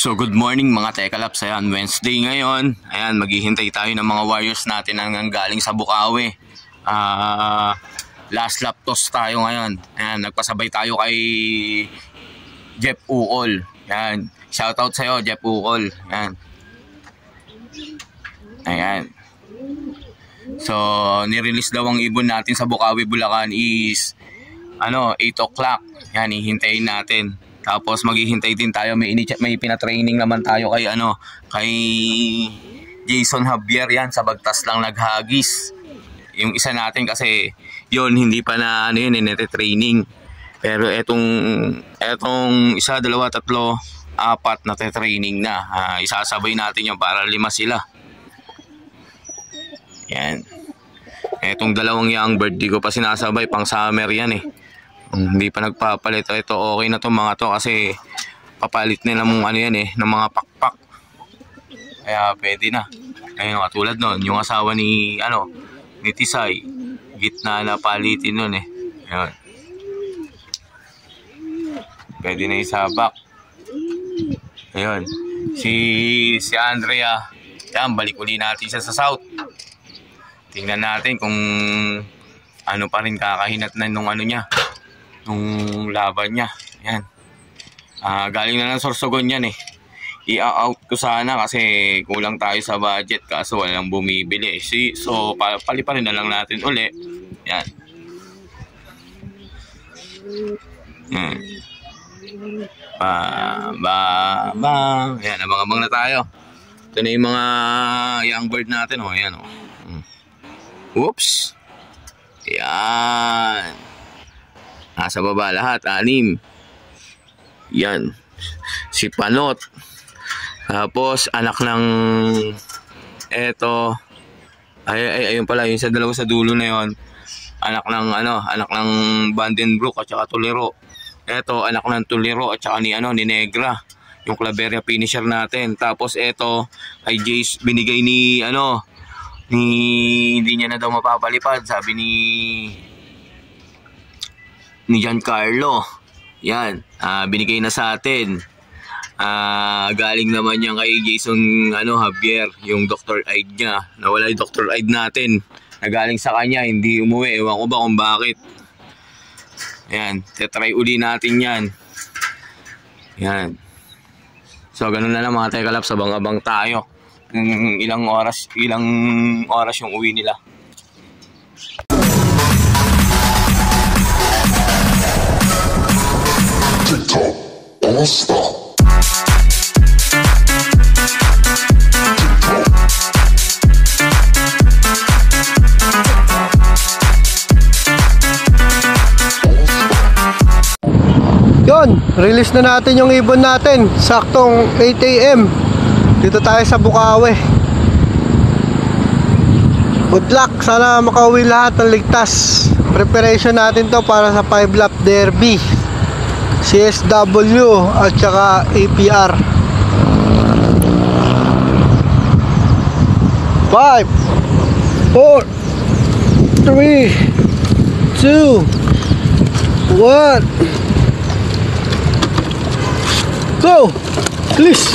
So good morning mga Tekalaps, ayan, Wednesday ngayon. Ayan, maghihintay tayo ng mga warriors natin ang galing sa Bukawi. Last lap toss tayo ngayon. Ayan, nagpasabay tayo kay Jeff Ucol. Ayan, shoutout sa'yo Jeff Ucol. Ayan. Ayan. So, nirelease daw ang ibon natin sa Bukawi, Bulacan is 8 o'clock. Ayan, hihintayin natin. Tapos maghihintay din tayo, may pina-training naman tayo kay Jason Javier, yan sa Bagtas lang naghagis. Yung isa natin kasi yon hindi pa na nete-training. Pero etong isa, dalawa, tatlo, apat na training na. Isasabay natin yung para 5 sila. Yan. Etong dalawang young bird di ko pa sinasabay, pang summer yan eh. Hindi pa nagpapalit. Ito okay na to mga to kasi papalit nila ng ng mga pakpak. Kaya pwede na. Ayun, katulad nun, yung asawa ni Tisay, gitna na palitin nun eh. Ayun. Pwede na isabak. Ayun. Si Andrea, yan, balik uli natin siya sa South. Tingnan natin kung pa rin kakahinat na nung niya. Nung laban niya. Yan. Galing na ng Sorsogon yan eh. I-out ko sana kasi kulang tayo sa budget kaso walang bumibili. So paliparin na lang natin uli. Yan. Yan. Yan, abang-abang na tayo. Ito na yung mga young bird natin. Yan. Oops. Yan. Nasa baba lahat, 6. Yan. Si Panot. Tapos anak ng ayun pala, yung sa dalawa sa dulo na yon. Anak ng Vandenbroek at saka Tolero. Ito anak ng Tolero at saka ni Negra, yung Claveria finisher natin. Tapos ito ay Jace, binigay ni hindi niya na daw mapapalipad, sabi ni Giancarlo. Yan, binigay na sa atin. Galing naman yan kay Jason Javier, yung Dr. Aid niya. Nawala yung Dr. Aid natin. Nagaling sa kanya, hindi umuwi. Ewan ko ba kung bakit. Yan, tetry uli natin yan. Yan. So ganun na lang mga Tekalaps, abang-abang tayo. Ilang oras yung uwi nila. TikTok All-Star. Yun, release na natin yung ibon natin. Saktong 8 AM. Dito tayo sa Bukawi. Good luck, sana makauwi lahat ng ligtas. Preparation natin to para sa 5 lap derby, CSW at saka APR. 5 4 3 2 1 go, please.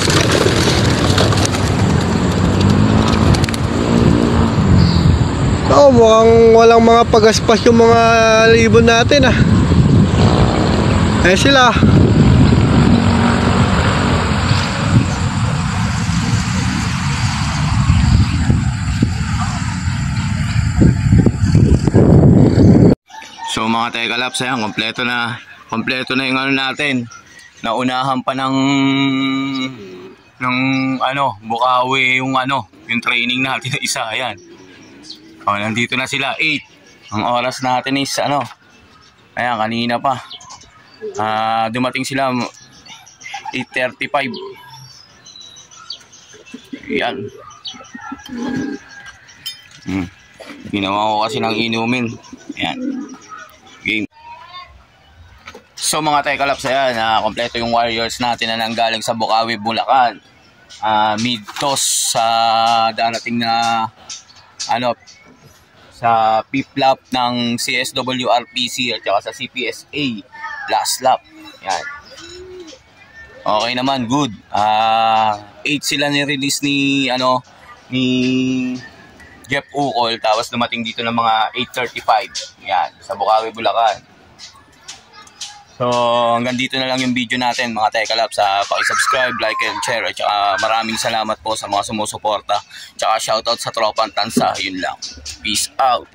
Mukhang walang mga pagaspas yung mga ibon natin sila. So mga Tekalaps, ayan, kompleto na yung natin. Naunahan pa ng Bukawi yung training natin na isa. Ayan. Nandito na sila, 8. Ang oras natin is ayan, kanina pa. Dumating sila 8:35. Ayan. Ginawa ko kasi ng inumin. Ayan. Game. So mga Tekalaps, ayan, kompleto yung warriors natin na nanggaling sa Bukawi, Bulacan. Mid-toss sa darating na sa P-flap ng CSWRPC at saka sa CPSA last lap. Yan. Okay naman, good. 8 sila ni-release ni Jeff Ukol, tapos dumating dito ng mga 8:35. Yan, sa Bukawi, Bulacan. So, hanggang dito na lang yung video natin, mga Tekalab. Paki-subscribe, like, and share. At saka maraming salamat po sa mga sumusuporta. Tsaka shoutout sa Tropang Tansa. Yun lang. Peace out.